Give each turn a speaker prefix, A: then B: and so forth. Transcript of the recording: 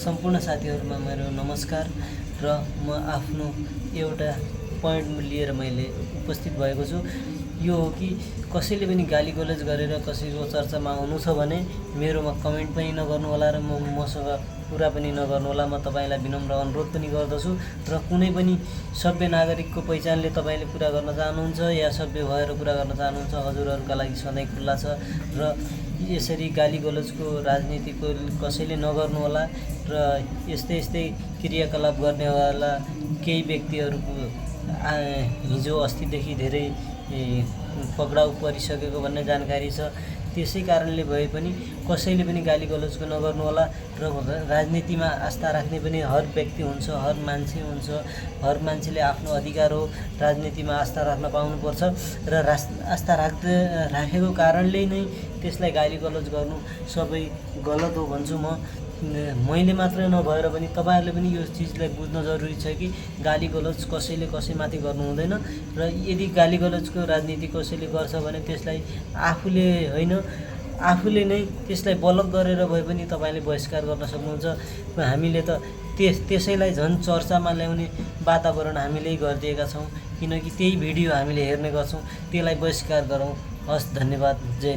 A: सम्पूर्ण साथीहरुमा मेरो नमस्कार र म आफ्नो एउटा पोइन्ट लिएर मैले उपस्थित भएको छु। यो हो कि कसैले पनि गाली गलौज गरेर कसैको चर्चामा आउनु छ भने मेरोमा कमेन्ट पनि नगर्नु होला र मसँग कुरा पनि नगर्नु होला। म तपाईलाई विनम्र अनुरोध पनि गर्दछु र कुनै पनि सभ्य नागरिकको पहिचानले तपाईले कुरा गर्न चाहनुहुन्छ या सभ्य भएर कुरा गर्न चाहनुहुन्छ हजुरहरुका लागि सधैँ खुल्ला छ र यसरी गाली गलौजको राजनीतिको कसैले नगर्नु होला र यस्तै क्रियाकलाप गर्नेवाला केही व्यक्तिहरुको हिजो अस्तिदेखि धेरै पक्राउ परिसकेको भन्ने जानकारी छ। त्यसै कारणले भए पनि कसैले पनि गाली गलौजको नगर्नु होला र राजनीतिमा आस्था राख्ने पनि हर व्यक्ति हुन्छ, हर मान्छे हुन्छ। हर मान्छेले आफ्नो अधिकार हो राजनीतिमा आस्था राख्न पाउनुपर्छ र आस्था राखेको कारणले नै त्यसलाई गाली गलौज गर्नु सबै गलत हो भन्छु म। मैले मात्र नभएर पनि तपाईहरुले पनि यो चीजलाई बुझ्न जरुरी छ कि गाली गलौज कसैले कसैमाथि गर्नु हुँदैन र यदि गाली गलौजको राजनीति कसैले गर्छ भने त्यसलाई आफूले नै त्यसलाई बलक गरेर भए पनि तपाईले बहिष्कार गर्न सक्नुहुन्छ। हामीले त त्यसैलाई झन् चर्चामा ल्याउने वातावरण हामीले गरिदिएका छौं किनकि त्यही भिडियो हामीले हेर्ने गर्छौं। त्यसलाई बहिष्कार गरौं। हस्, धन्यवाद। जय